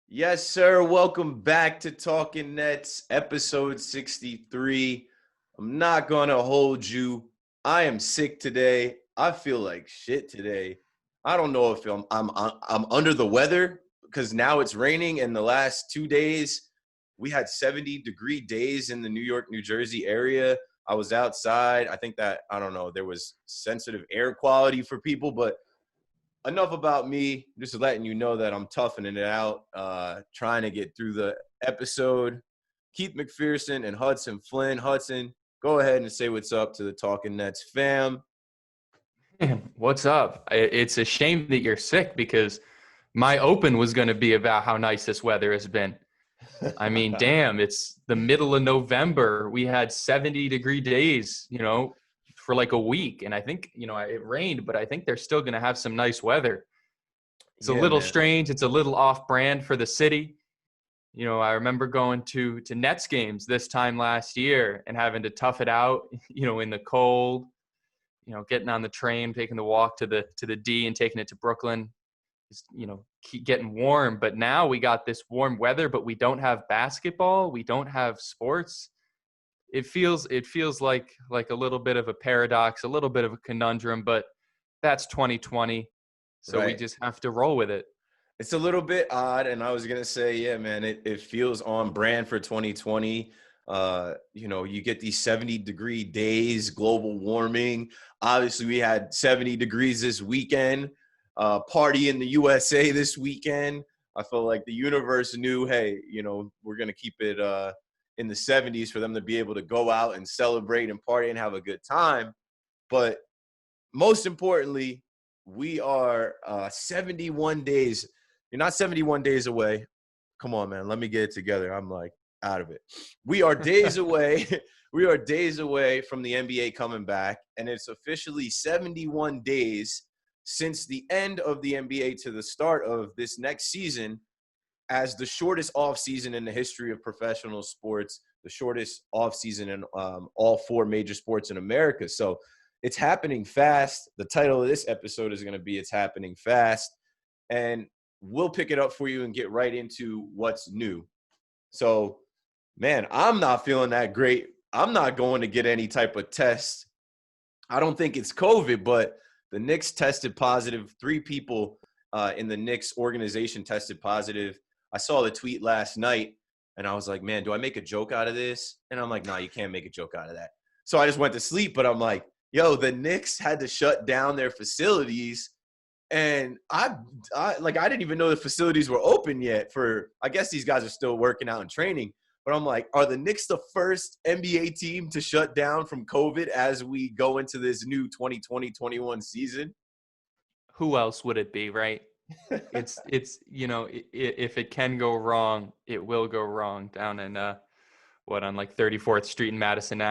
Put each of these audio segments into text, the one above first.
Yes, sir. Welcome back to Talkin Nets, episode 63. I'm not going to hold you. I am sick today. I feel like shit today. I don't know if I'm under the weather because now it's raining, and the last 2 days we had 70-degree days in the New York, New Jersey area. I was outside. I think that, I don't know, there was sensitive air quality for people, but enough about me. Just letting you know that I'm toughening it out, trying to get through the episode. Keith McPherson and Hudson Flynn. Hudson, go ahead and say what's up to the Talkin Nets fam. What's up? It's a shame that you're sick because my open was going to be about how nice this weather has been. I mean, damn, it's the middle of November. We had 70-degree days, for like a week. And I think, it rained, but I think they're still going to have some nice weather. It's a Yeah, little man. strange. It's a little off brand for the city. I remember going to Nets games this time last year and having to tough it out, in the cold, getting on the train, taking the walk to the D and taking it to Brooklyn, just, keep getting warm. But now we got this warm weather, but we don't have basketball. We don't have sports. It feels like a little bit of a paradox, a little bit of a conundrum, but that's 2020. So we Right. just have to roll with it. It's a little bit odd, and I was gonna say, yeah, man, it feels on brand for 2020. You get these 70-degree days, global warming. Obviously, we had 70 degrees this weekend. Party in the USA this weekend. I felt like the universe knew, hey, we're gonna keep it in the 70s for them to be able to go out and celebrate and party and have a good time. But most importantly, we are 71 days. You're not 71 days away. Come on, man. Let me get it together. I'm like out of it. We are days away. We are days away from the NBA coming back, and it's officially 71 days since the end of the NBA to the start of this next season as the shortest offseason in the history of professional sports, the shortest offseason in all four major sports in America. So it's happening fast. The title of this episode is going to be It's Happening Fast. And we'll pick it up for you and get right into what's new. So, man, I'm not feeling that great. I'm not going to get any type of test. I don't think it's COVID, but the Knicks tested positive. 3 people in the Knicks organization tested positive. I saw the tweet last night, and I was like, man, do I make a joke out of this? And I'm like, nah, you can't make a joke out of that. So I just went to sleep, but I'm like, yo, the Knicks had to shut down their facilities. And I didn't even know the facilities were open yet I guess these guys are still working out and training. But I'm like, are the Knicks the first NBA team to shut down from COVID as we go into this new 2020-21 season? Who else would it be, right? It's if it can go wrong, it will go wrong down in on like 34th Street and Madison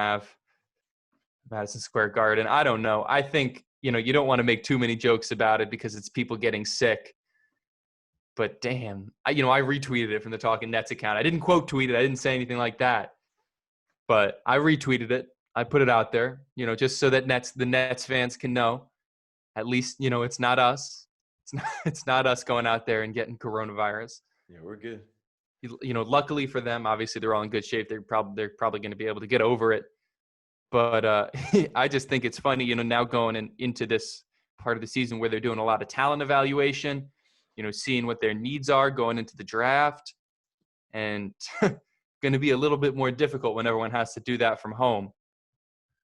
Square Garden. I don't know. I think, you don't want to make too many jokes about it because it's people getting sick. But damn, I retweeted it from the Talkin Nets account. I didn't quote tweet it. I didn't say anything like that. But I retweeted it. I put it out there, just so that the Nets fans can know. At least, it's not us. It's not us going out there and getting coronavirus. Yeah, we're good. Luckily for them, obviously they're all in good shape. They're probably going to be able to get over it. But I just think it's funny, now going into this part of the season where they're doing a lot of talent evaluation, seeing what their needs are going into the draft, and going to be a little bit more difficult when everyone has to do that from home.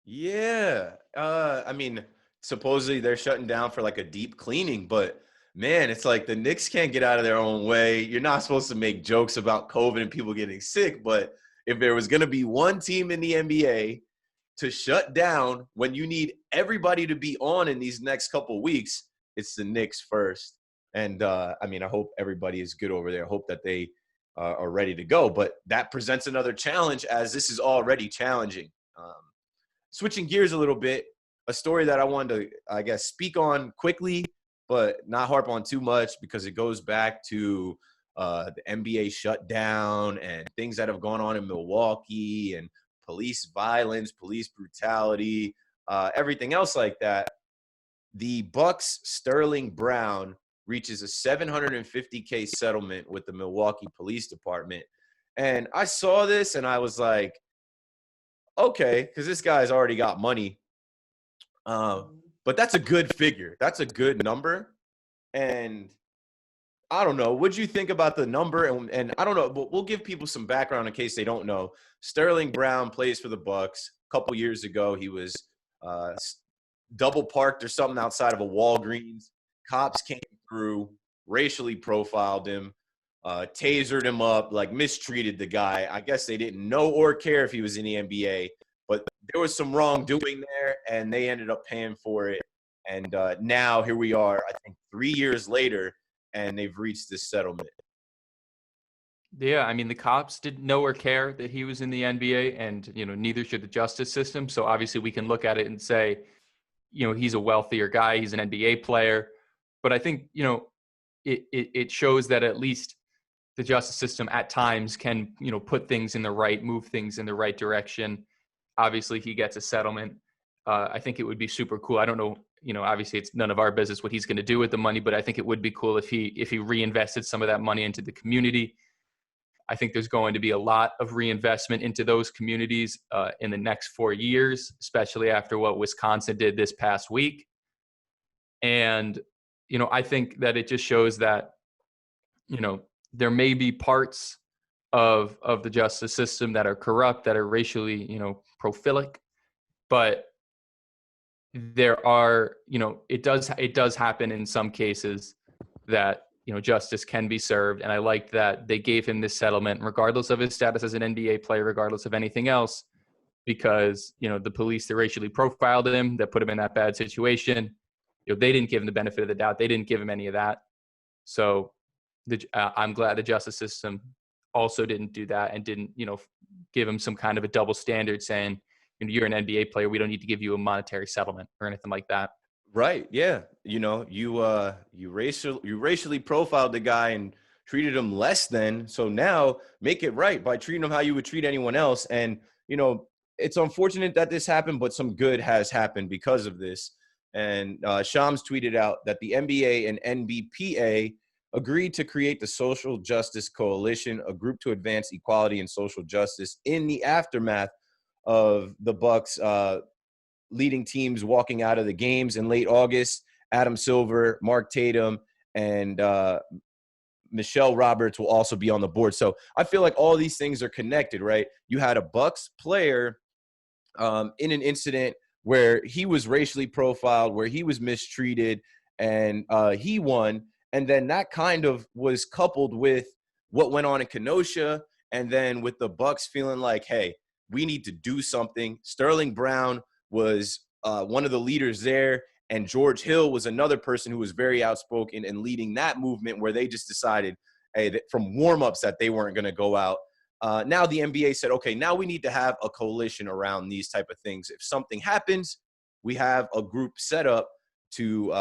Yeah. I mean, supposedly they're shutting down for like a deep cleaning, but man, it's like the Knicks can't get out of their own way. You're not supposed to make jokes about COVID and people getting sick, but if there was going to be one team in the NBA to shut down when you need everybody to be on in these next couple of weeks, it's the Knicks first. And I mean, I hope everybody is good over there. I hope that they are ready to go. But that presents another challenge as this is already challenging. Switching gears a little bit, a story that I wanted to, I guess, speak on quickly, but not harp on too much because it goes back to the NBA shutdown and things that have gone on in Milwaukee and police violence, police brutality, everything else like that. The Bucks' Sterling Brown reaches a $750K settlement with the Milwaukee Police Department. And I saw this and I was like, okay, because this guy's already got money. But that's a good figure. That's a good number. And I don't know. What'd you think about the number? And I don't know, but we'll give people some background in case they don't know. Sterling Brown plays for the Bucks. A couple years ago, he was double parked or something outside of a Walgreens. Cops came through, racially profiled him, tasered him up, like mistreated the guy. I guess they didn't know or care if he was in the NBA, but there was some wrongdoing there, and they ended up paying for it. And now here we are, I think 3 years later, and they've reached this settlement. Yeah, I mean, the cops didn't know or care that he was in the NBA, and, neither should the justice system. So obviously we can look at it and say, he's a wealthier guy, he's an NBA player. But I think, it shows that at least the justice system at times can, put things in the right, move things in the right direction. Obviously he gets a settlement. I think it would be super cool. I don't know, obviously it's none of our business what he's going to do with the money, but I think it would be cool if he reinvested some of that money into the community. I think there's going to be a lot of reinvestment into those communities in the next 4 years, especially after what Wisconsin did this past week. And, I think that it just shows that, there may be parts of the justice system that are corrupt, that are racially, prophilic, but there are, it does happen in some cases that, justice can be served. And I liked that they gave him this settlement, regardless of his status as an NBA player, regardless of anything else, because, the police that racially profiled him, that put him in that bad situation, they didn't give him the benefit of the doubt. They didn't give him any of that. So I'm glad the justice system also didn't do that and didn't, give him some kind of a double standard saying, you're an NBA player, we don't need to give you a monetary settlement or anything like that. Right. Yeah. You racially profiled the guy and treated him less than. So now make it right by treating him how you would treat anyone else. And, it's unfortunate that this happened, but some good has happened because of this. And Shams tweeted out that the NBA and NBPA agreed to create the Social Justice Coalition, a group to advance equality and social justice in the aftermath of the Bucks leading teams walking out of the games in late August. Adam Silver, Mark Tatum, and Michelle Roberts will also be on the board. So I feel like all these things are connected, right? You had a Bucks player in an incident where he was racially profiled, where he was mistreated, and he won. And then that kind of was coupled with what went on in Kenosha, and then with the Bucks feeling like, hey, we need to do something. Sterling Brown was one of the leaders there, and George Hill was another person who was very outspoken and leading that movement where they just decided, hey, that from warm-ups that they weren't going to go out. Now the NBA said, okay, now we need to have a coalition around these type of things. If something happens, we have a group set up to,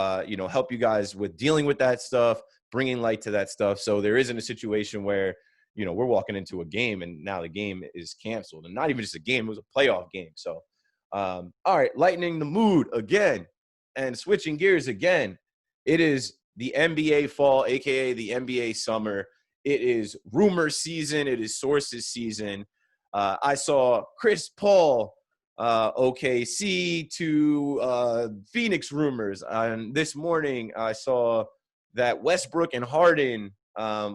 help you guys with dealing with that stuff, bringing light to that stuff. So there isn't a situation where, we're walking into a game and now the game is canceled, and not even just a game, it was a playoff game. So, all right, lightening the mood again and switching gears again. It is the NBA fall, AKA the NBA summer. It is rumor season. It is sources season. I saw Chris Paul, OKC to Phoenix rumors. And this morning I saw that Westbrook and Harden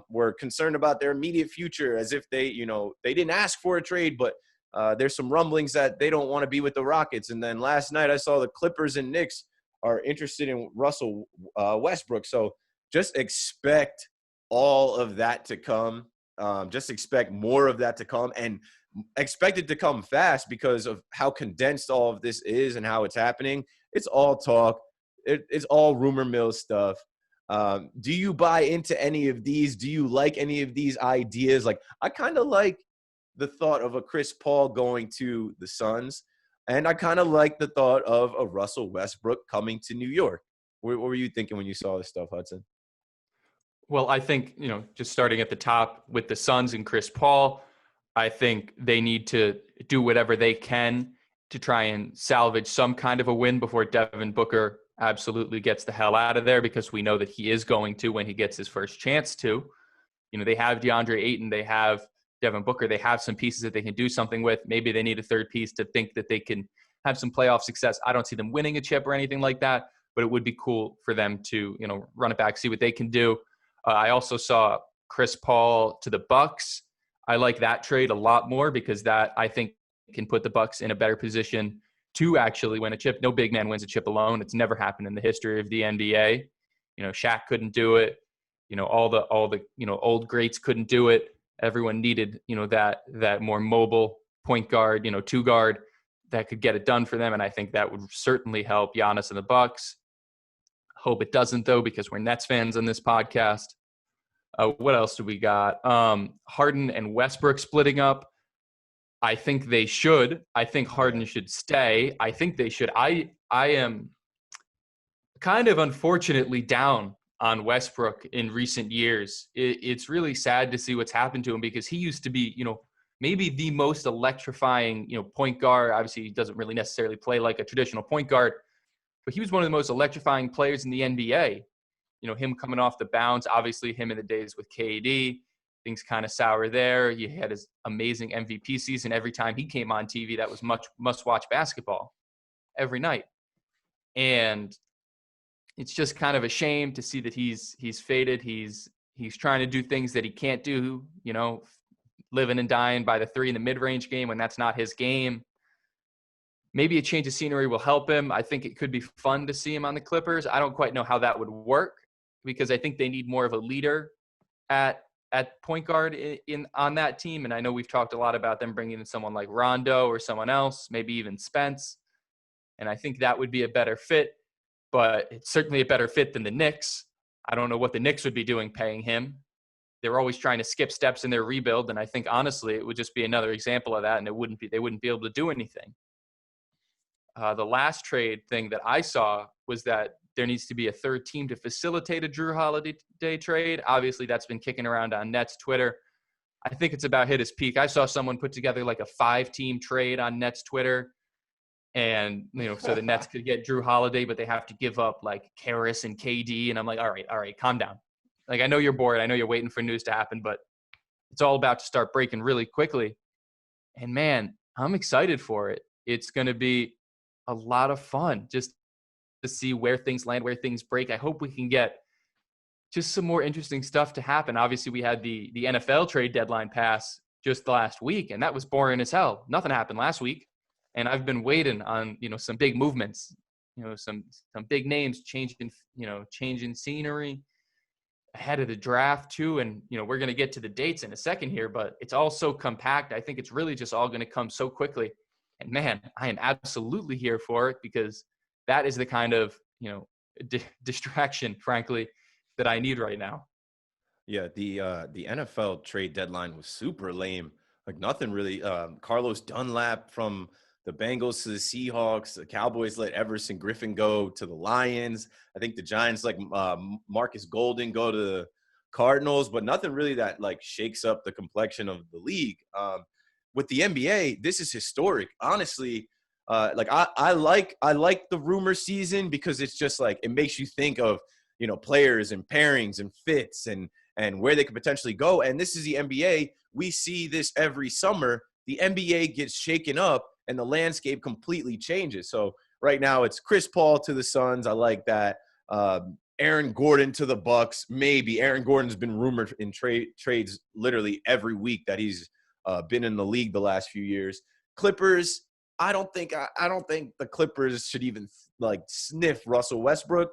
were concerned about their immediate future, as if they didn't ask for a trade, but there's some rumblings that they don't want to be with the Rockets. And then last night I saw the Clippers and Knicks are interested in Russell Westbrook. So just expect all of that to come. Just expect more of that to come, and expect it to come fast because of how condensed all of this is and how it's happening. It's all talk. It's all rumor mill stuff. Do you buy into any of these? Do you like any of these ideas? Like, I kind of like the thought of a Chris Paul going to the Suns, and I kind of like the thought of a Russell Westbrook coming to New York. What were you thinking when you saw this stuff, Hudson? Well, I think, just starting at the top with the Suns and Chris Paul, I think they need to do whatever they can to try and salvage some kind of a win before Devin Booker absolutely gets the hell out of there, because we know that he is going to when he gets his first chance to. They have DeAndre Ayton, they have Devin Booker, they have some pieces that they can do something with. Maybe they need a third piece to think that they can have some playoff success. I don't see them winning a chip or anything like that, but it would be cool for them to, run it back, see what they can do. I also saw Chris Paul to the Bucks. I like that trade a lot more, because that, I think, can put the Bucks in a better position to actually win a chip. No big man wins a chip alone. It's never happened in the history of the NBA. Shaq couldn't do it. All the old greats couldn't do it. Everyone needed, that more mobile point guard, two guard that could get it done for them. And I think that would certainly help Giannis and the Bucks. Hope it doesn't, though, because we're Nets fans on this podcast. What else do we got? Harden and Westbrook splitting up. I think they should. I think Harden should stay. I think they should. I am kind of unfortunately down on Westbrook in recent years. It's really sad to see what's happened to him, because he used to be, maybe the most electrifying, point guard. Obviously, he doesn't really necessarily play like a traditional point guard, but he was one of the most electrifying players in the NBA. Him coming off the bounce, obviously him in the days with KD, things kind of sour there. He had his amazing MVP season. Every time he came on TV, that was must-watch basketball every night. And it's just kind of a shame to see that he's faded. He's trying to do things that he can't do, living and dying by the three in the mid-range game when that's not his game. Maybe a change of scenery will help him. I think it could be fun to see him on the Clippers. I don't quite know how that would work, because I think they need more of a leader at point guard on that team. And I know we've talked a lot about them bringing in someone like Rondo or someone else, maybe even Spence. And I think that would be a better fit, but it's certainly a better fit than the Knicks. I don't know what the Knicks would be doing paying him. They're always trying to skip steps in their rebuild. And I think, honestly, it would just be another example of that. And they wouldn't be able to do anything. The last trade thing that I saw was that there needs to be a third team to facilitate a Drew Holiday trade. Obviously, that's been kicking around on Nets Twitter. I think it's about hit its peak. I saw someone put together like a 5-team trade on Nets Twitter. And, so the Nets could get Drew Holiday, but they have to give up like Karras and KD. And I'm like, all right, calm down. Like, I know you're bored. I know you're waiting for news to happen, but it's all about to start breaking really quickly. And man, I'm excited for it. It's going to be a lot of fun just to see where things land, where things break. I hope we can get just some more interesting stuff to happen. Obviously, we had the NFL trade deadline pass just last week, and that was boring as hell. Nothing happened last week. And I've been waiting on, some big movements, some big names changing scenery ahead of the draft too. And, we're going to get to the dates in a second here, but it's all so compact. I think it's really just all going to come so quickly. And man, I am absolutely here for it, because that is the kind of, distraction, frankly, that I need right now. Yeah, the NFL trade deadline was super lame. Like nothing really. Carlos Dunlap from the Bengals to the Seahawks. The Cowboys let Everson Griffin go to the Lions. I think the Giants let Marcus Golden go to the Cardinals, but nothing really that like shakes up the complexion of the league. With the NBA, this is historic. Honestly, I like the rumor season, because it's just like it makes you think of players and pairings and fits and where they could potentially go. And this is the NBA. We see this every summer. The NBA gets shaken up and the landscape completely changes. So right now it's Chris Paul to the Suns. I like that. Aaron Gordon to the Bucks. Maybe Aaron Gordon's been rumored in trades literally every week that he's been in the league the last few years. Clippers. I don't think the Clippers should even like sniff Russell Westbrook.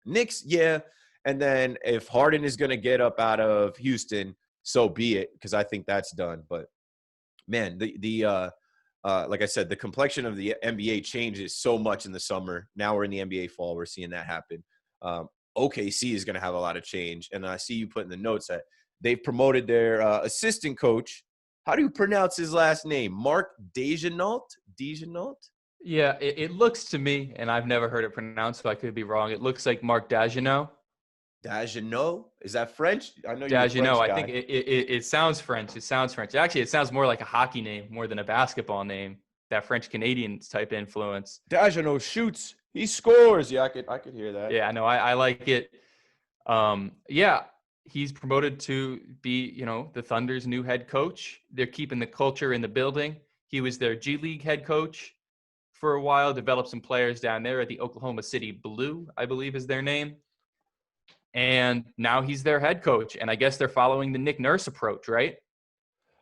Knicks, yeah. And then if Harden is going to get up out of Houston, so be it, because I think that's done. But man, like I said, the complexion of the NBA changes so much in the summer. Now we're in the NBA fall. We're seeing that happen. OKC is going to have a lot of change. And I see you put in the notes that they've promoted their assistant coach. How do you pronounce his last name? Mark Dejenault? Yeah, it looks to me, and I've never heard it pronounced, so I could be wrong. It looks like Mark Dagenot. Dagenot? Is that French? I know you're a French Dagenot. guy. I think it sounds French. It sounds French. Actually, it sounds more like a hockey name more than a basketball name. That French-Canadian type influence. Dagenot shoots He scores. Yeah, I could hear that. Yeah, no, I like it. Yeah, he's promoted to be, the Thunder's new head coach. They're keeping the culture in the building. He was their G League head coach for a while, developed some players down there at the Oklahoma City Blue, I believe is their name. And now he's their head coach. And I guess they're following the Nick Nurse approach, right?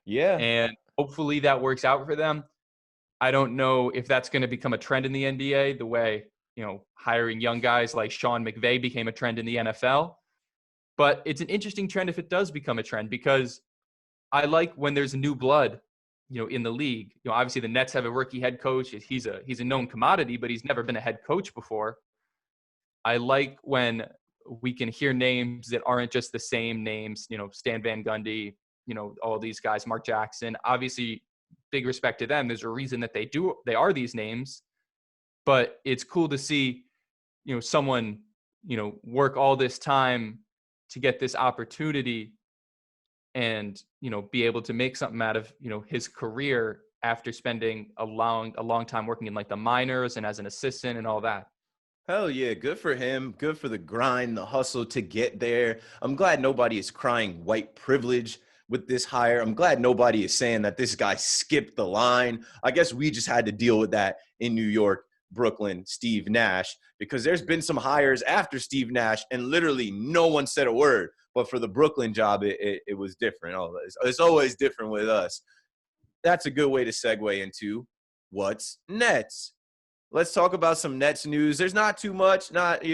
Yeah. And hopefully that works out for them. I don't know if that's going to become a trend in the NBA, the way, hiring young guys like Sean McVay became a trend in the NFL. But it's an interesting trend if it does become a trend, because I like when there's new blood, in the league. Obviously the Nets have a rookie head coach. He's a known commodity, but he's never been a head coach before. I like when we can hear names that aren't just the same names, Stan Van Gundy, all these guys, Mark Jackson. Obviously, big respect to them. There's a reason that they are these names, but it's cool to see, someone, work all this time to get this opportunity and, be able to make something out of, his career after spending a long time working in like the minors and as an assistant and all that. Hell yeah, good for him. Good for the grind, the hustle to get there. I'm glad nobody is crying white privilege with this hire. I'm glad nobody is saying that this guy skipped the line. I guess we just had to deal with that in New York, Brooklyn, Steve Nash, because there's been some hires after Steve Nash and literally no one said a word. But for the Brooklyn job, it was different. It's always different with us. That's a good way to segue into what's Nets. Let's talk about some Nets news. There's not too much, not,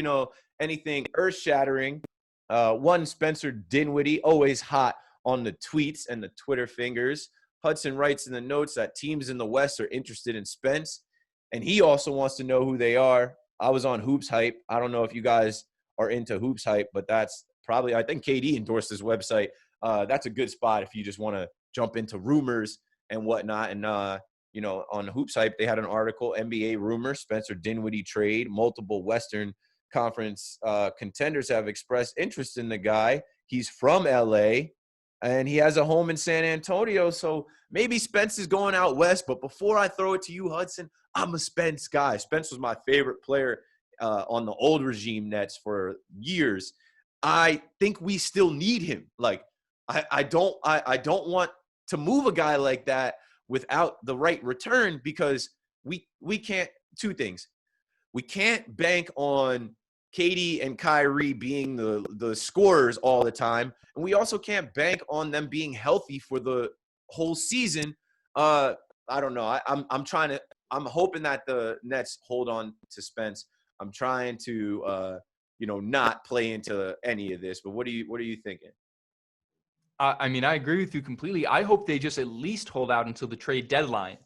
anything earth-shattering. One, Spencer Dinwiddie, always hot on the tweets and the Twitter fingers. Hudson writes in the notes that teams in the West are interested in Spence, and he also wants to know who they are. I was on Hoops Hype. I don't know if you guys are into Hoops Hype, but that's probably, I think KD endorsed this website. That's a good spot if you just want to jump into rumors and whatnot. And, on Hoops Hype, they had an article, NBA rumor, Spencer Dinwiddie trade. Multiple Western Conference contenders have expressed interest in the guy. He's from LA, and he has a home in San Antonio. So maybe Spence is going out west. But before I throw it to you, Hudson, I'm a Spence guy. Spence was my favorite player on the old regime Nets for years. I think we still need him. Like, I don't want to move a guy like that without the right return, because we can't, two things. We can't bank on KD and Kyrie being the scorers all the time, and we also can't bank on them being healthy for the whole season. I don't know. I'm hoping that the Nets hold on to Spence. I'm trying to not play into any of this, but what are you thinking? I mean, I agree with you completely. I hope they just at least hold out until the trade deadline,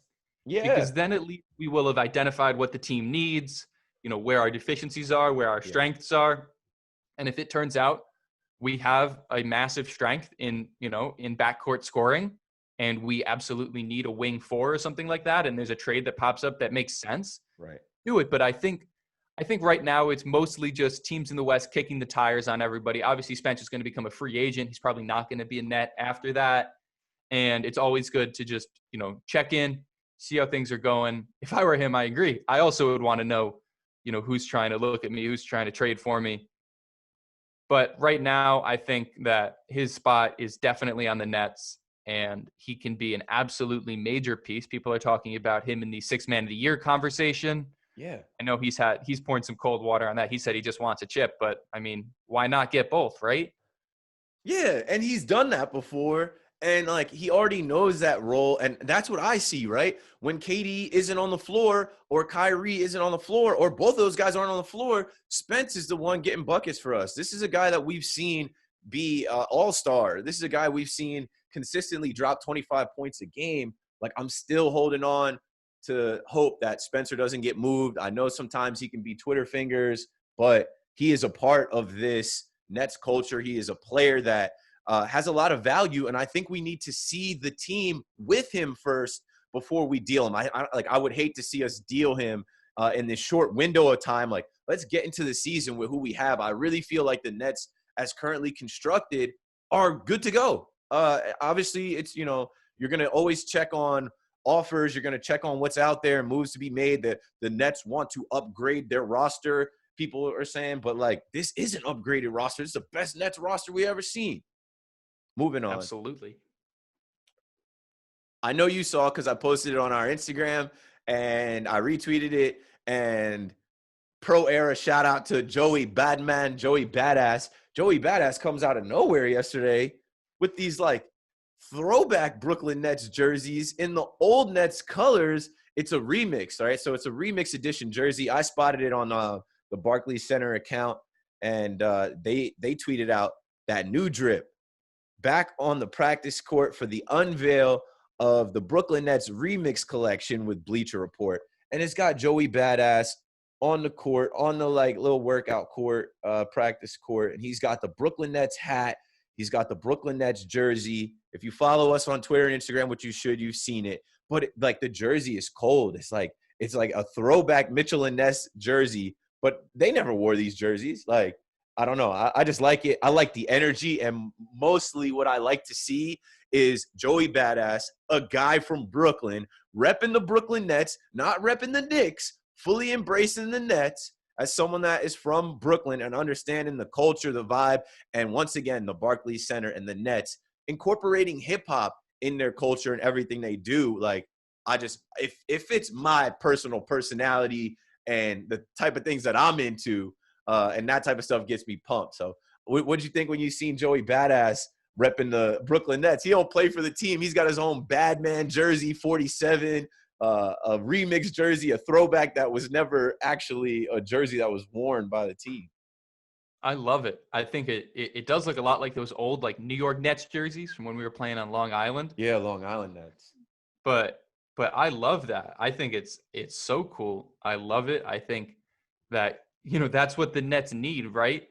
Yeah. because then at least we will have identified what the team needs, where our deficiencies are, where our strengths are. And if it turns out we have a massive strength in backcourt scoring, and we absolutely need a wing four or something like that, and there's a trade that pops up that makes sense, Right. do it. But I think right now it's mostly just teams in the West kicking the tires on everybody. Obviously, Spence is going to become a free agent. He's probably not going to be a Net after that. And it's always good to just, check in, see how things are going. If I were him, I agree. I also would want to know, who's trying to look at me, who's trying to trade for me. But right now, I think that his spot is definitely on the Nets, and he can be an absolutely major piece. People are talking about him in the Sixth Man of the Year conversation. Yeah. I know he's pouring some cold water on that. He said he just wants a chip, but I mean, why not get both, right? Yeah, and he's done that before, and like he already knows that role, and that's what I see, right? When KD isn't on the floor or Kyrie isn't on the floor or both of those guys aren't on the floor, Spence is the one getting buckets for us. This is a guy that we've seen be all-star. This is a guy we've seen consistently drop 25 points a game. Like, I'm still holding on to hope that Spencer doesn't get moved. I know sometimes he can be Twitter fingers, but he is a part of this Nets culture. He is a player that has a lot of value, and I think we need to see the team with him first before we deal him. I would hate to see us deal him in this short window of time. Like, let's get into the season with who we have. I really feel like the Nets, as currently constructed, are good to go. Obviously, it's, you're going to always check on offers. You're going to check on what's out there, moves to be made. The Nets want to upgrade their roster, people are saying. But, like, this is an upgraded roster. This is the best Nets roster we ever seen. Moving on. Absolutely. I know you saw because I posted it on our Instagram and I retweeted it. And Pro Era shout out to Joey Badman, Joey Badass. Joey Badass comes out of nowhere yesterday with these, like, throwback Brooklyn Nets jerseys in the old Nets colors. It's a remix, all right? So it's a remix edition jersey. I spotted it on the Barclays Center account, and they tweeted out that new drip back on the practice court for the unveil of the Brooklyn Nets remix collection with Bleacher Report. And it's got Joey Badass on the court, on the, like, little workout court, practice court. And he's got the Brooklyn Nets hat. He's got the Brooklyn Nets jersey. If you follow us on Twitter and Instagram, which you should, you've seen it. But the jersey is cold. It's like a throwback Mitchell and Ness jersey. But they never wore these jerseys. Like, I don't know. I just like it. I like the energy. And mostly what I like to see is Joey Badass, a guy from Brooklyn, repping the Brooklyn Nets, not repping the Knicks, fully embracing the Nets as someone that is from Brooklyn and understanding the culture, the vibe, and once again, the Barclays Center and the Nets incorporating hip-hop in their culture and everything they do. Like, if it's my personal personality and the type of things that I'm into, and that type of stuff gets me pumped. So what did you think when you seen Joey Badass repping the Brooklyn Nets? He don't play for the team. He's got his own Badman jersey, 47, a remix jersey, a throwback that was never actually a jersey that was worn by the team. I love it. I think it does look a lot like those old, like, New York Nets jerseys from when we were playing on Long Island. Yeah, Long Island Nets. But I love that. I think it's so cool. I love it. I think that, that's what the Nets need, right?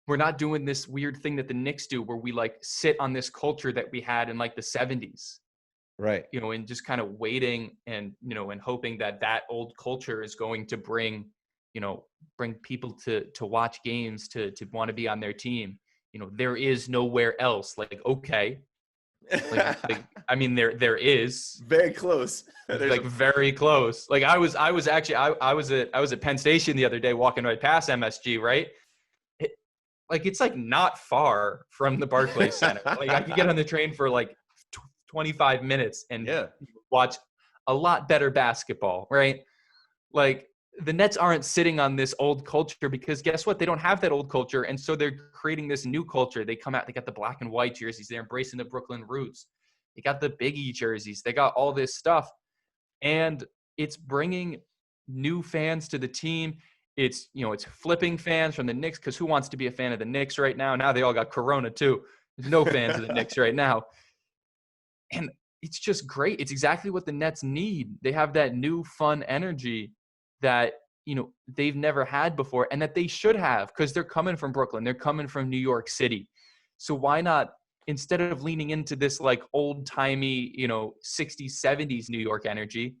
We're not doing this weird thing that the Knicks do where we, like, sit on this culture that we had in, like, the 70s. Right. And just kind of waiting and, and hoping that old culture is going to bring people to watch games, to want to be on their team. There is nowhere else. Like, okay. I mean, there is very close. Like, very close. Like, I was at Penn Station the other day walking right past MSG, right? It's like not far from the Barclays Center. Like, I could get on the train for like 25 minutes and watch a lot better basketball, right? Like, the Nets aren't sitting on this old culture because guess what? They don't have that old culture. And so they're creating this new culture. They come out, they got the black and white jerseys. They're embracing the Brooklyn roots. They got the Biggie jerseys. They got all this stuff. And it's bringing new fans to the team. It's, it's flipping fans from the Knicks, because who wants to be a fan of the Knicks right now? Now they all got Corona too. There's no fans of the Knicks right now. And it's just great. It's exactly what the Nets need. They have that new fun energy that, they've never had before, and that they should have, because they're coming from Brooklyn. They're coming from New York City. So why not, instead of leaning into this, like, old-timey, 60s, 70s New York energy,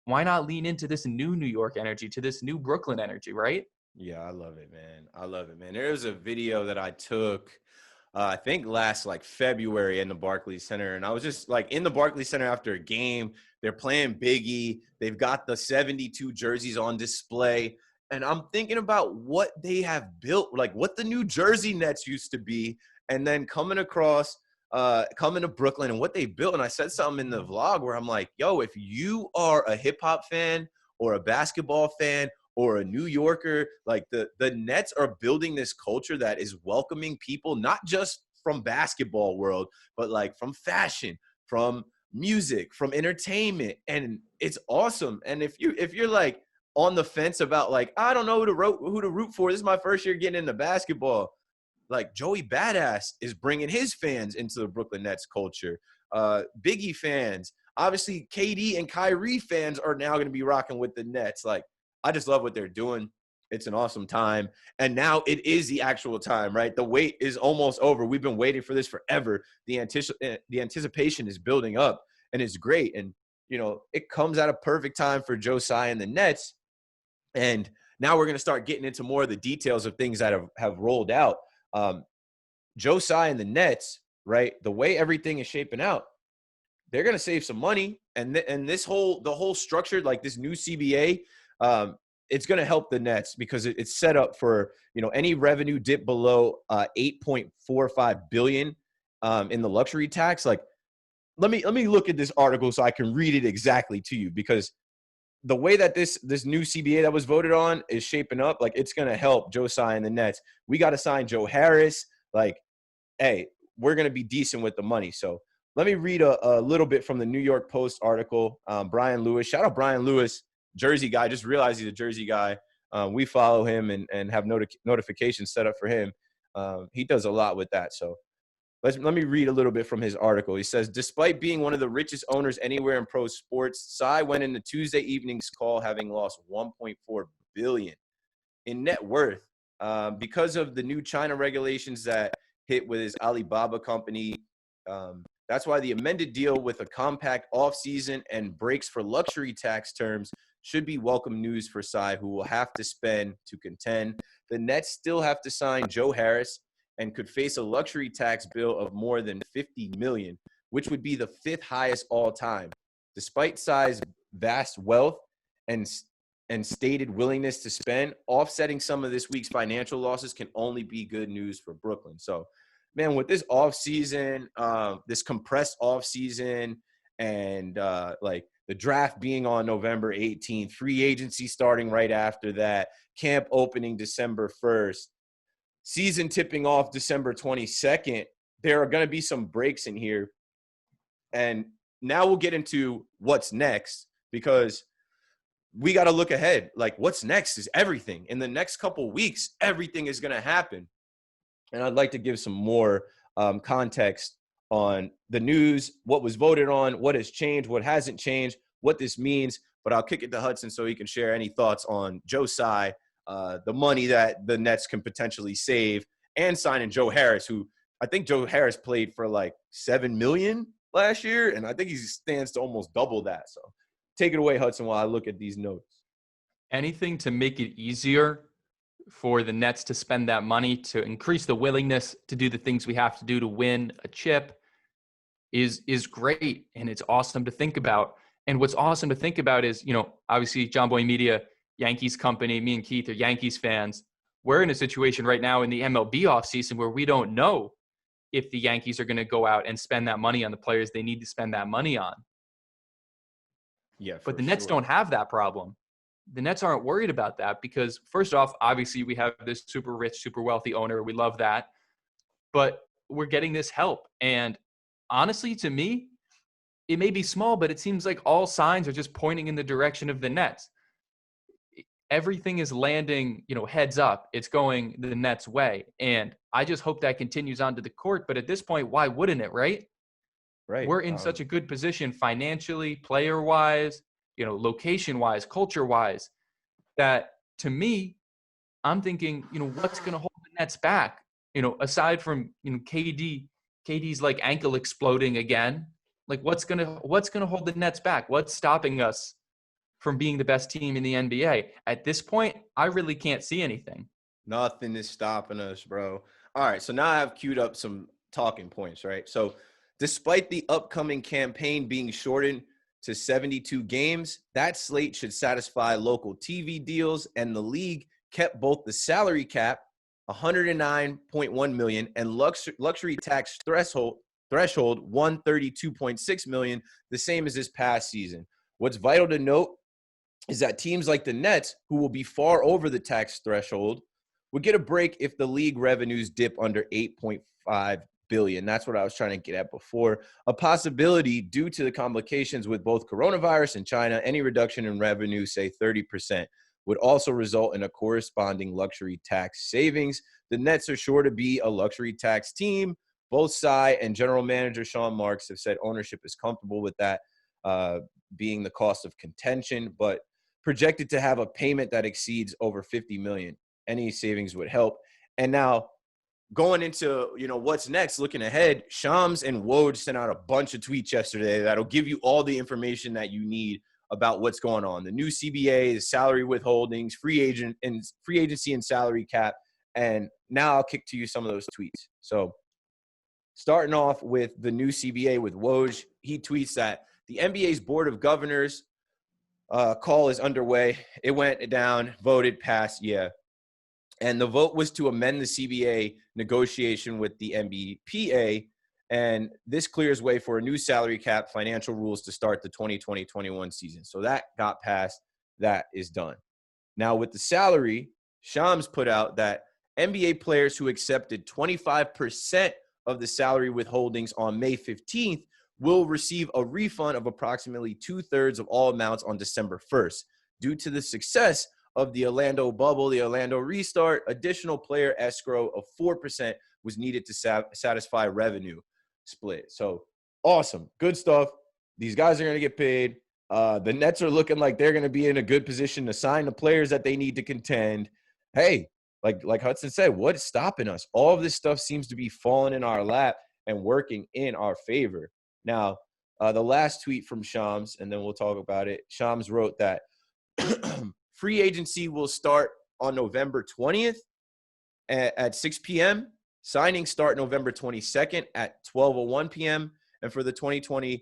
why not lean into this new New York energy, to this new Brooklyn energy, right? Yeah, I love it, man. There was a video that I took, I think last, like, February in the Barclays Center. And I was just, like, in the Barclays Center after a game. They're playing Biggie. They've got the 72 jerseys on display. And I'm thinking about what they have built, like what the New Jersey Nets used to be, and then coming to Brooklyn and what they built. And I said something in the vlog where I'm like, yo, if you are a hip-hop fan or a basketball fan or a New Yorker, like, the Nets are building this culture that is welcoming people, not just from basketball world, but, like, from fashion, from music, from entertainment. And it's awesome. And if you're like on the fence about, like, I don't know who to root for, this is my first year getting into basketball, like, Joey Badass is bringing his fans into the Brooklyn Nets culture. Biggie fans, obviously KD and Kyrie fans are now going to be rocking with the Nets. Like, I just love what they're doing. It's an awesome time. And now it is the actual time, right? The wait is almost over. We've been waiting for this forever. The anticipation is building up, and it's great. And, it comes at a perfect time for Joe Tsai and the Nets. And now we're going to start getting into more of the details of things that have rolled out. Joe Tsai and the Nets, right? The way everything is shaping out, they're going to save some money. And the whole structure, like this new CBA, it's going to help the Nets because it's set up for, any revenue dip below 8.45 billion in the luxury tax. Like, let me look at this article so I can read it exactly to you, because the way that this new CBA that was voted on is shaping up, like, it's going to help Joe Tsai and the Nets. We got to sign Joe Harris. Like, hey, we're going to be decent with the money. So let me read a little bit from the New York Post article. Brian Lewis, shout out Brian Lewis, Jersey guy. Just realized he's a Jersey guy. We follow him and have notifications set up for him. He does a lot with that. So let me read a little bit from his article. He says, despite being one of the richest owners anywhere in pro sports, Tsai went into Tuesday evening's call having lost $1.4 billion in net worth because of the new China regulations that hit with his Alibaba company. That's why the amended deal with a compact offseason and breaks for luxury tax terms should be welcome news for Tsai, who will have to spend to contend. The Nets still have to sign Joe Harris and could face a luxury tax bill of more than $50 million, which would be the fifth highest all time. Despite Tsai's vast wealth and stated willingness to spend, offsetting some of this week's financial losses can only be good news for Brooklyn. So, man, with this offseason, this compressed offseason, and like the draft being on November 18th, free agency starting right after that, camp opening December 1st, season tipping off December 22nd, there are going to be some breaks in here. And now we'll get into what's next, because we got to look ahead. Like, what's next is everything. In the next couple weeks, everything is going to happen. And I'd like to give some more context on the news, what was voted on, what has changed, what hasn't changed, what this means. But I'll kick it to Hudson so he can share any thoughts on Joe Tsai, the money that the Nets can potentially save, and signing Joe Harris, who I think Joe Harris played for like $7 million last year, and I think he stands to almost double that. So take it away, Hudson, while I look at these notes. Anything to make it easier for the Nets to spend that money, to increase the willingness to do the things we have to do to win a chip is great, and it's awesome to think about. And what's awesome to think about is, obviously John Boy Media, Yankees company, me and Keith are Yankees fans. We're in a situation right now in the MLB offseason where we don't know if the Yankees are going to go out and spend that money on the players they need to spend that money on. Yeah, but the Nets don't have that problem. The Nets aren't worried about that because, first off, obviously we have this super rich, super wealthy owner. We love that. But we're getting this help. And honestly, to me, it may be small, but it seems like all signs are just pointing in the direction of the Nets. Everything is landing, heads up. It's going the Nets' way. And I just hope that continues onto the court. But at this point, why wouldn't it, right? Right. We're in such a good position financially, player-wise, location-wise, culture-wise, that to me, I'm thinking, what's going to hold the Nets back? Aside from, KD's like ankle exploding again. Like what's going to hold the Nets back? What's stopping us from being the best team in the NBA? At this point, I really can't see anything. Nothing is stopping us, bro. All right, so now I have queued up some talking points, right? So despite the upcoming campaign being shortened to 72 games, that slate should satisfy local TV deals, and the league kept both the salary cap, $109.1 million, and luxury tax threshold, $132.6 million, the same as this past season. What's vital to note is that teams like the Nets, who will be far over the tax threshold, would get a break if the league revenues dip under $8.5 billion. That's what I was trying to get at before. A possibility due to the complications with both coronavirus and China, any reduction in revenue, say 30%, would also result in a corresponding luxury tax savings. The Nets are sure to be a luxury tax team. Both Tsai and general manager Sean Marks have said ownership is comfortable with that being the cost of contention, but projected to have a payment that exceeds over $50 million. Any savings would help. And now going into, what's next, looking ahead, Shams and Woj sent out a bunch of tweets yesterday that'll give you all the information that you need about what's going on. The new CBA, the salary withholdings, free agency and salary cap. And now I'll kick to you some of those tweets. So starting off with the new CBA with Woj. He tweets that the NBA's Board of Governors call is underway. It went down, voted, passed, yeah. And the vote was to amend the CBA negotiation with the NBPA, and this clears way for a new salary cap, financial rules to start the 2020-21 season. So that got passed. That is done. Now with the salary, Shams put out that NBA players who accepted 25% of the salary withholdings on May 15th will receive a refund of approximately 2/3 of all amounts on December 1st. Due to the success of the Orlando bubble, the Orlando restart, additional player escrow of 4% was needed to satisfy revenue split. So awesome. Good stuff. These guys are going to get paid. The Nets are looking like they're going to be in a good position to sign the players that they need to contend. Hey, like Hudson said, what's stopping us? All of this stuff seems to be falling in our lap and working in our favor. Now, the last tweet from Shams, and then we'll talk about it. Shams wrote that free agency will start on November 20th at 6 p.m. Signings start November 22nd at 12:01 p.m. And for the 2020-2021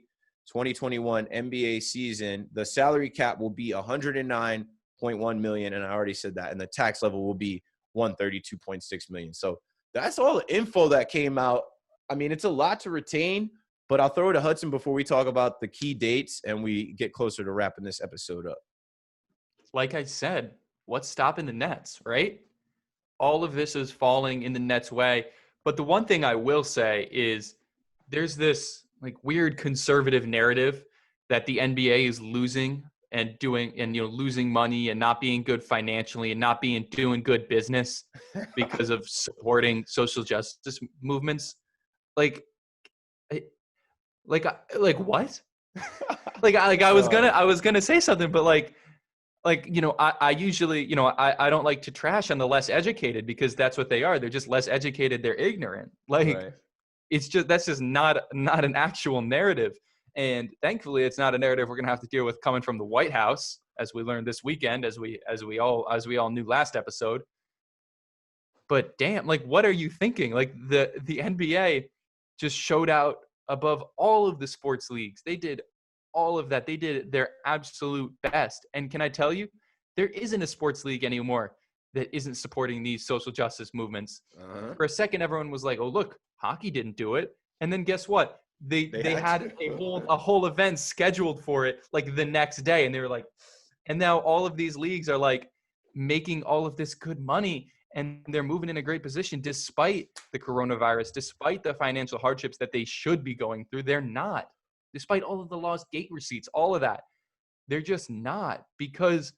NBA season, the salary cap will be $109.1 million, and I already said that. And the tax level will be $132.6 million. So that's all the info that came out. I mean, it's a lot to retain, but I'll throw it to Hudson before we talk about the key dates and we get closer to wrapping this episode up. Like I said, what's stopping the Nets, right? All of this is falling in the Nets' way. But the one thing I will say is there's this like weird conservative narrative that the NBA is losing and losing money and not being good financially and not doing good business because of supporting social justice movements. Like what? I was gonna say something, but I usually, I don't like to trash on the less educated because that's what they are. They're just less educated. They're ignorant. Right. That's just not an actual narrative. And thankfully it's not a narrative we're going to have to deal with coming from the White House, as we learned this weekend, as we all knew last episode. But damn, what are you thinking? The NBA just showed out above all of the sports leagues. They did all of that. They did their absolute best. And can I tell you, there isn't a sports league anymore that isn't supporting these social justice movements. Uh-huh. For a second, everyone was like, oh, look, hockey didn't do it. And then guess what? They had a whole event scheduled for it the next day. And they were like, and now all of these leagues are making all of this good money. And they're moving in a great position despite the coronavirus, despite the financial hardships that they should be going through. They're not. Despite all of the lost gate receipts, all of that, they're just not, because,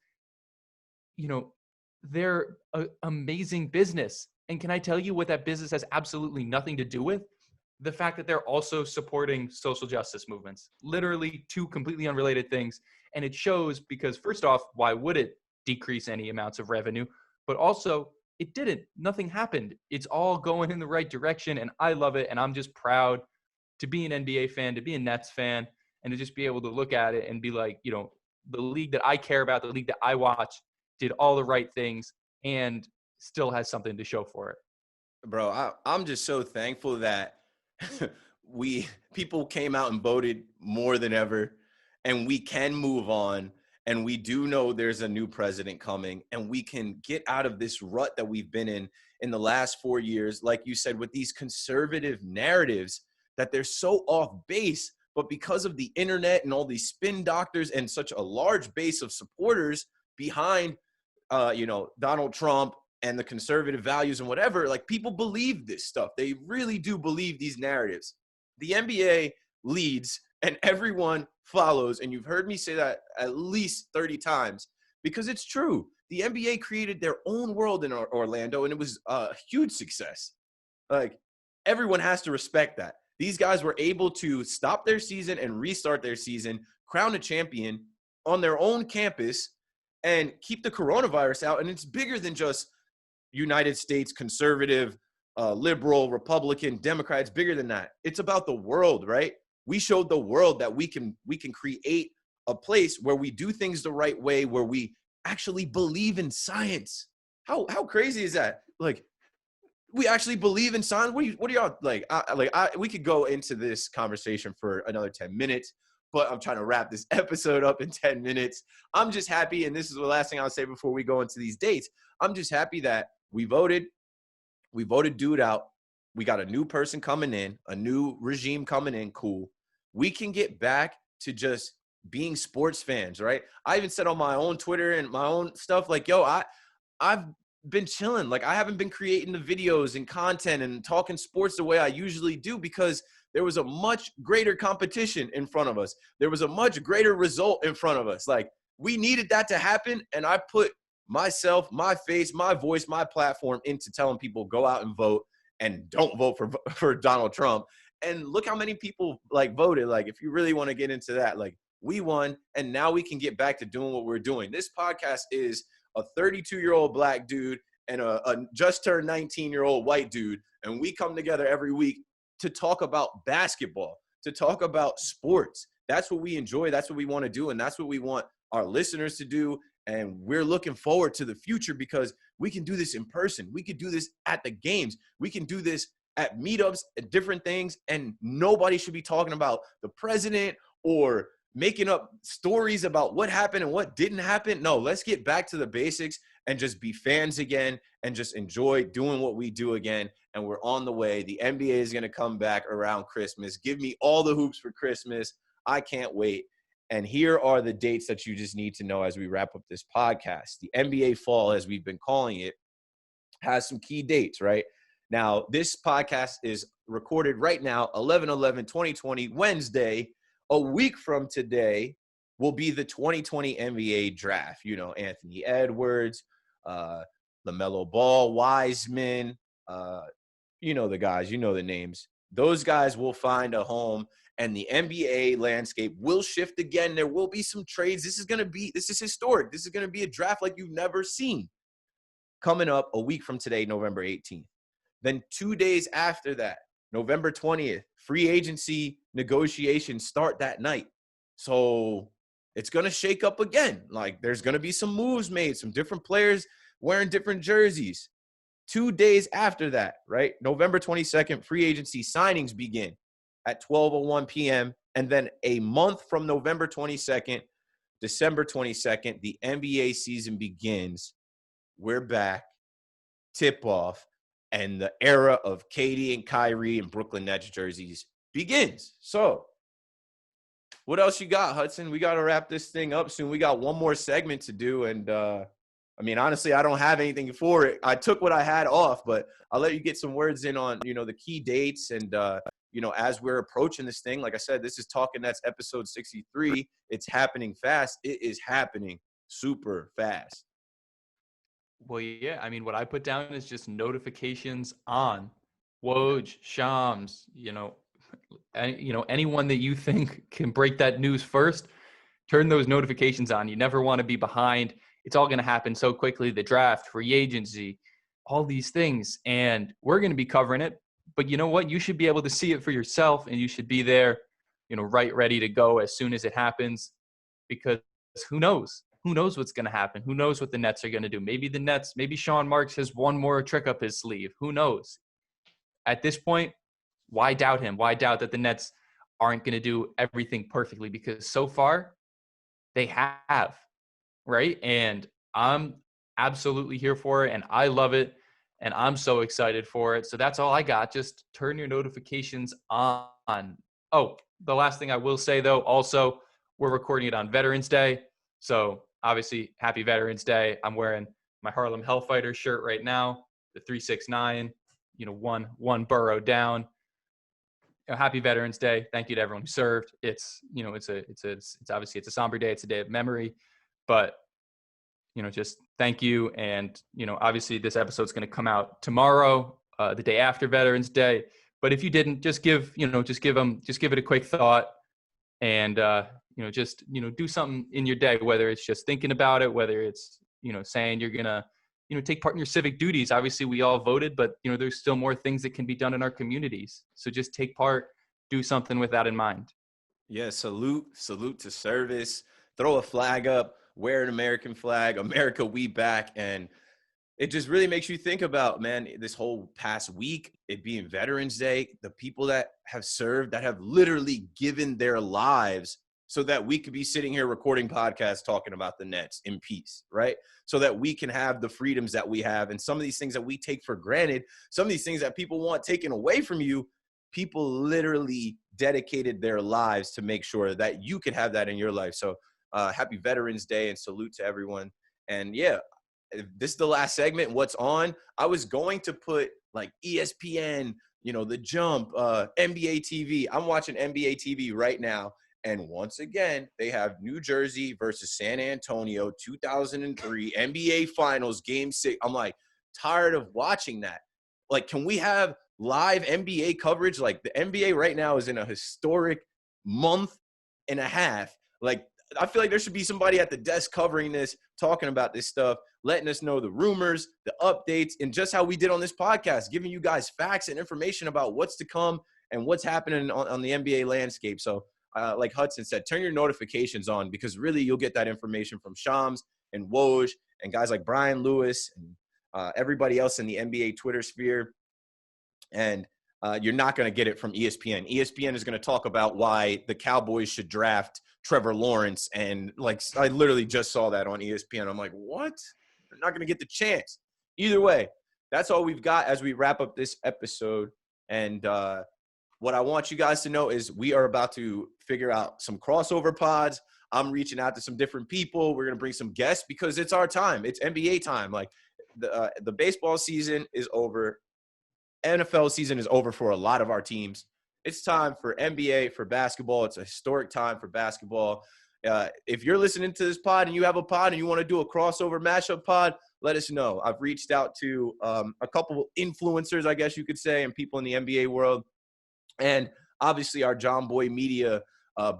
they're an amazing business. And can I tell you what that business has absolutely nothing to do with? The fact that they're also supporting social justice movements, literally two completely unrelated things. And it shows because, first off, why would it decrease any amounts of revenue? But also, it didn't. Nothing happened. It's all going in the right direction, and I love it. And I'm just proud to be an NBA fan, to be a Nets fan, and to just be able to look at it and be like, the league that I care about, the league that I watch, did all the right things and still has something to show for it. Bro, I'm just so thankful that people came out and voted more than ever, and we can move on. And we do know there's a new president coming, and we can get out of this rut that we've been in the last 4 years, like you said, with these conservative narratives that they're so off base. But because of the internet and all these spin doctors and such a large base of supporters behind, Donald Trump and the conservative values and whatever, people believe this stuff. They really do believe these narratives. The NBA leads and everyone follows. And you've heard me say that at least 30 times because it's true. The NBA created their own world in Orlando, and it was a huge success. Everyone has to respect that. These guys were able to stop their season and restart their season, crown a champion on their own campus, and keep the coronavirus out. And it's bigger than just United States conservative, liberal, Republican, Democrat. It's bigger than that. It's about the world, right? We showed the world that we can create a place where we do things the right way, where we actually believe in science. How crazy is that? we actually believe in signs. What are y'all like? We could go into this conversation for another 10 minutes, but I'm trying to wrap this episode up in 10 minutes. I'm just happy, and this is the last thing I'll say before we go into these dates. I'm just happy that we voted dude out. We got a new person coming in, a new regime coming in. Cool. We can get back to just being sports fans, right? I even said on my own Twitter and my own stuff, like, yo, I've been chilling. Like, I haven't been creating the videos and content and talking sports the way I usually do because there was a much greater competition in front of us. There was a much greater result in front of us. Like, we needed that to happen, and I put myself, my face, my voice, my platform into telling people go out and vote and don't vote for Donald Trump. And look how many people like voted. Like, if you really want to get into that, like, we won, and now we can get back to doing what we're doing. This podcast is a 32-year-old black dude and a just turned 19-year-old white dude, and we come together every week to talk about basketball, to talk about sports. That's what we enjoy. That's what we want to do, and that's what we want our listeners to do. And we're looking forward to the future because we can do this in person. We can do this at the games. We can do this at meetups and different things, and nobody should be talking about the president or making up stories about what happened and what didn't happen. No, let's get back to the basics and just be fans again and just enjoy doing what we do again. And we're on the way. The NBA is going to come back around Christmas. Give me all the hoops for Christmas. I can't wait. And here are the dates that you just need to know as we wrap up this podcast. The NBA fall, as we've been calling it, has some key dates, right? Now, this podcast is recorded right now, 11/11/2020, Wednesday. A week from today will be the 2020 NBA draft. You know, Anthony Edwards, LaMelo Ball, Wiseman, you know the guys, you know the names. Those guys will find a home, and the NBA landscape will shift again. There will be some trades. This is historic. This is going to be a draft like you've never seen. Coming up a week from today, November 18th. Then 2 days after that, November 20th, free agency negotiations start that night. So it's going to shake up again. Like, there's going to be some moves made, some different players wearing different jerseys. 2 days after that, right, November 22nd, free agency signings begin at 12:01 p.m. And then a month from November 22nd, December 22nd, the NBA season begins. We're back. Tip off. And the era of Katie and Kyrie and Brooklyn Nets jerseys begins. So what else you got, Hudson? We got to wrap this thing up soon. We got one more segment to do. And, I mean, honestly, I don't have anything for it. I took what I had off, but I'll let you get some words in on, you know, the key dates. And, you know, as we're approaching this thing, like I said, this is Talkin Nets episode 63. It's happening fast. It is happening super fast. Well, yeah, I mean, what I put down is just notifications on. Woj, Shams, anyone that you think can break that news first, turn those notifications on. You never want to be behind. It's all going to happen so quickly. The draft, free agency, all these things. And we're going to be covering it. But you know what? You should be able to see it for yourself, and you should be there, right, ready to go as soon as it happens, because who knows? Who knows what's going to happen? Who knows what the Nets are going to do? Maybe Sean Marks has one more trick up his sleeve. Who knows? At this point, why doubt him? Why doubt that the Nets aren't going to do everything perfectly? Because so far, they have, right? And I'm absolutely here for it, and I love it, and I'm so excited for it. So that's all I got. Just turn your notifications on. Oh, the last thing I will say, though, also, we're recording it on Veterans Day. So obviously, happy Veterans Day. I'm wearing my Harlem Hellfighter shirt right now, the 369, one borough down. Happy Veterans Day. Thank you to everyone who served. It's obviously it's a somber day. It's a day of memory, but just thank you. And, obviously this episode's going to come out tomorrow, the day after Veterans Day. But if you didn't, just give it a quick thought, and, do something in your day, whether it's just thinking about it, whether it's, saying you're going to, take part in your civic duties. Obviously we all voted, but, there's still more things that can be done in our communities. So just take part, do something with that in mind. Yeah. Salute to service, throw a flag up, wear an American flag, America, we back. And it just really makes you think about, man, this whole past week, it being Veterans Day, the people that have served, that have literally given their lives so that we could be sitting here recording podcasts talking about the Nets in peace, right? So that we can have the freedoms that we have. And some of these things that we take for granted, some of these things that people want taken away from you, people literally dedicated their lives to make sure that you could have that in your life. So happy Veterans Day and salute to everyone. And yeah, this is the last segment. What's on? I was going to put like ESPN, The Jump, NBA TV. I'm watching NBA TV right now. And once again, they have New Jersey versus San Antonio, 2003 NBA Finals, Game 6. I'm like, tired of watching that. Like, can we have live NBA coverage? Like, the NBA right now is in a historic month and a half. Like, I feel like there should be somebody at the desk covering this, talking about this stuff, letting us know the rumors, the updates, and just how we did on this podcast, giving you guys facts and information about what's to come and what's happening on the NBA landscape. So, like Hudson said, turn your notifications on, because really you'll get that information from Shams and Woj and guys like Brian Lewis and everybody else in the NBA Twitter sphere. And you're not going to get it from ESPN. ESPN is going to talk about why the Cowboys should draft Trevor Lawrence. And like, I literally just saw that on ESPN. I'm like, what? They're not going to get the chance. Either way, that's all we've got as we wrap up this episode. And what I want you guys to know is we are about to figure out some crossover pods. I'm reaching out to some different people. We're going to bring some guests because it's our time. It's NBA time. Like the baseball season is over. NFL season is over for a lot of our teams. It's time for NBA, for basketball. It's a historic time for basketball. If you're listening to this pod and you have a pod and you want to do a crossover mashup pod, let us know. I've reached out to a couple influencers, I guess you could say, and people in the NBA world. And obviously our John Boy Media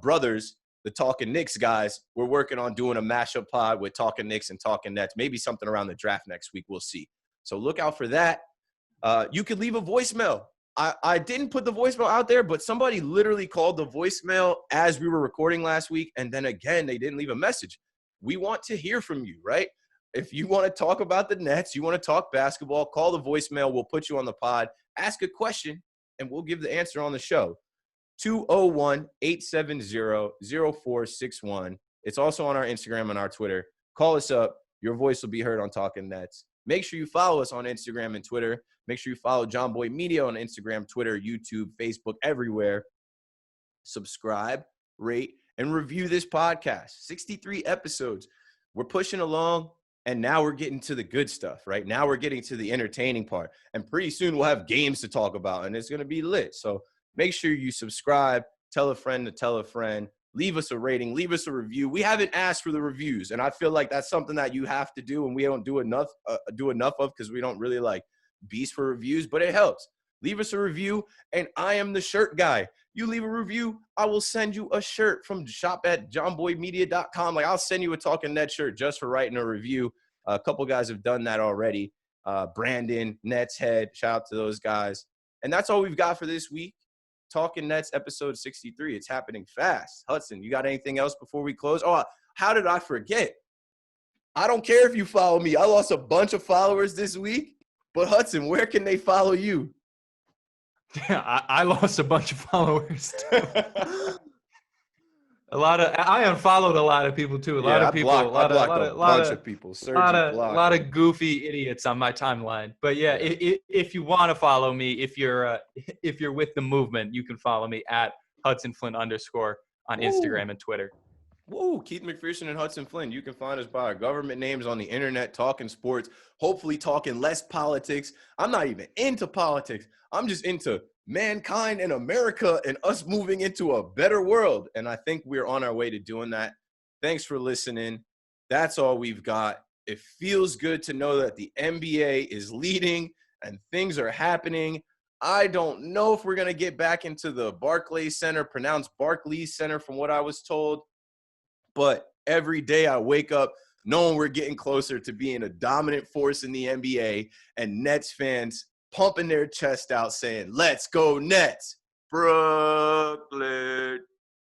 brothers, the Talkin Knicks guys, we're working on doing a mashup pod with Talkin Knicks and Talkin Nets, maybe something around the draft next week. We'll see. So look out for that. You could leave a voicemail. I didn't put the voicemail out there, but somebody literally called the voicemail as we were recording last week. And then again, they didn't leave a message. We want to hear from you, right? If you want to talk about the Nets, you want to talk basketball, call the voicemail. We'll put you on the pod. Ask a question, and we'll give the answer on the show. 201-870-0461. It's also on our Instagram and our Twitter. Call us up. Your voice will be heard on Talkin Nets. Make sure you follow us on Instagram and Twitter. Make sure you follow John Boy Media on Instagram, Twitter, YouTube, Facebook, everywhere. Subscribe, rate, and review this podcast. 63 episodes. We're pushing along, and now we're getting to the good stuff, right? Now we're getting to the entertaining part. And pretty soon we'll have games to talk about, and it's going to be lit. So make sure you subscribe, tell a friend to tell a friend. Leave us a rating, leave us a review. We haven't asked for the reviews, and I feel like that's something that you have to do, and we don't do enough of because we don't really like beast for reviews, but it helps. Leave us a review, and I am the shirt guy. You leave a review, I will send you a shirt from shop@johnboymedia.com. Like, I'll send you a Talkin Nets shirt just for writing a review. A couple guys have done that already. Brandon, Nets head, shout out to those guys. And that's all we've got for this week. Talkin Nets episode 63. It's happening fast. Hudson, you got anything else before we close? Oh, how did I forget? I don't care if you follow me. I lost a bunch of followers this week. But Hudson, where can they follow you? Yeah, I lost a bunch of followers too. I unfollowed a lot of people too. A lot of goofy idiots on my timeline. But yeah, if you want to follow me, if you're with the movement, you can follow me at HudsonFlynn _ on Instagram and Twitter. Whoa, Keith McPherson and Hudson Flynn. You can find us by our government names on the internet, talking sports, hopefully talking less politics. I'm not even into politics. I'm just into mankind and America and us moving into a better world. And I think we're on our way to doing that. Thanks for listening. That's all we've got. It feels good to know that the NBA is leading and things are happening. I don't know if we're going to get back into the Barclays Center, pronounced Barclays Center from what I was told. But every day I wake up knowing we're getting closer to being a dominant force in the NBA, and Nets fans pumping their chest out saying, "Let's go Nets, Brooklyn."